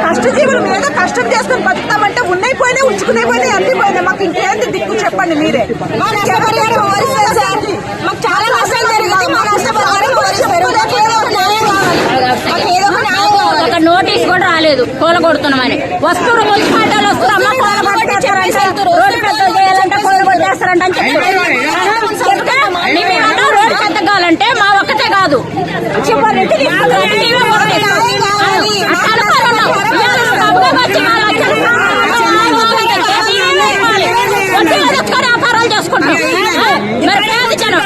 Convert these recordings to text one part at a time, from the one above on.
కష్టజీవులు మీద కష్టం చేసుకుని బతుకుతామంటే ఉన్నాయి పోయినాయి, ఉంచుకునే పోయినాయి, అన్ని పోయినాయి. మాకు ఇంకేంటి దిక్కు చెప్పండి మీరే. మాకు చాలా నష్టం జరిగింది. మా నష్టపరిహారం ఒక నోటీస్ కూడా రాలేదు కూలగొడుతున్నామని. వస్తువులు మున్సిపాలిటీలు వస్తారు, అమ్మ కూలగొట్టేస్తారంటే రోడ్డు పెద్ద చేయాలంటే కూలగొట్టేస్తారంటే అని చెప్తే మేమేమన్నా రోడ్డు పెద్దగాలంటే మా ఒక్కటే కాదు వ్యాపారాలు చేసుకుంటాం. మరి పేద జనం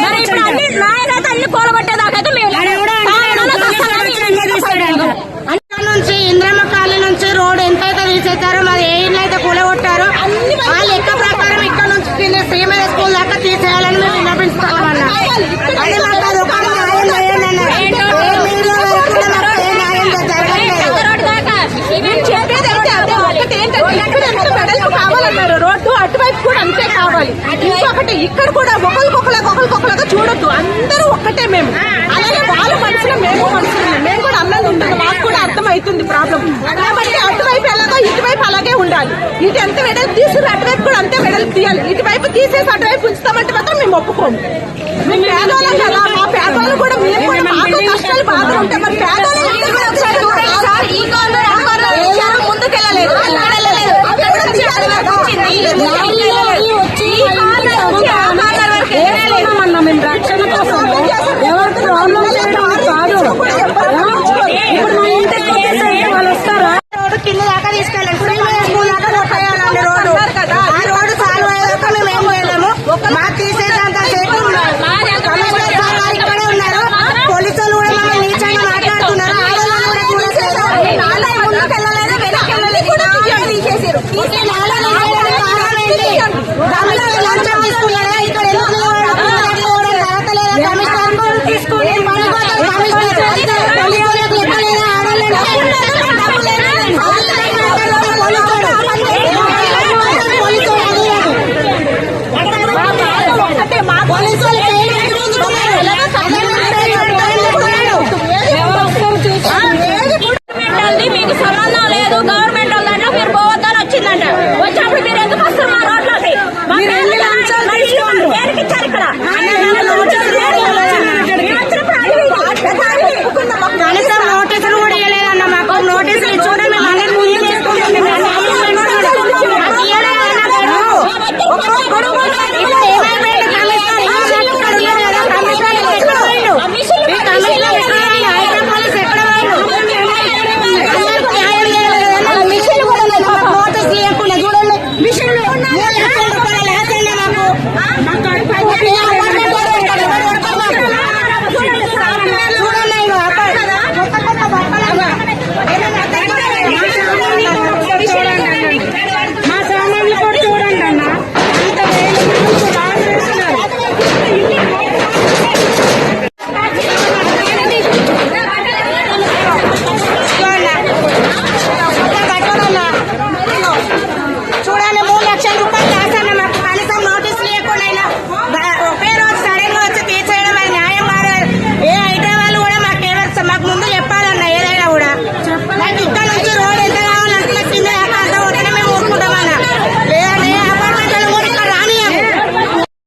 మరి ఇప్పుడు అన్ని నాయనైతే అన్ని కూలగొట్టేదాకైతే మేము నుంచి ఇంద్రమ్మ కాలనీ నుంచి రోడ్ ఎంతైతే తీసేశారో మరి ఏ ఇల్లు అయితే కూలగొట్టారో ఆ లెక్క ప్రకారం ఇక్కడ నుంచి శ్రీమయ స్కూల్ దాకా తీసేయాలని మేము విన్నపించుకోవాలన్నా. అది మాకు అది ఒక న్యాయం చేయండి. కావాలన్నారు రోడ్డు అటువైపు కూడా అంతే కావాలి. ఇంకొకటి ఇక్కడ కూడా ఒకరికొకరుగా చూడొద్దు, అందరూ ఒక్కటే. మేము అలాగే వాళ్ళ మనుషులు మేము మనుషులు, మేము కూడా అన్నది ఉంటుంది. మాకు కూడా అర్థం అవుతుంది ప్రాబ్లం. కాబట్టి అటువైపు ఎలాగో ఇటువైపు అలాగే ఉండాలి. ఇటు ఎంత వెడల్పు తీసుకుని అటువైపు కూడా అంతే వెడల్పు తీయాలి. ఇటువైపు తీసేసి అటువైపు ఉంచుతామంటే మాత్రం మేము ఒప్పుకోము. మేము పేదవాళ్ళం కదా, మా పేదవాళ్ళు కూడా మేము కూడా మాకు కష్టాలు బాగా ఉంటాయి. మరి పేదవాళ్ళు ఈ గవర్నమెంట్ ముందుకెళ్ళలేదు, మేము రక్షణ కోసం ఎవరికి ప్రాబ్లం కాదు. ఇప్పుడు మా ఇంటికి వాళ్ళు వస్తారా కింద దాకా తీసుకెళ్ళండి.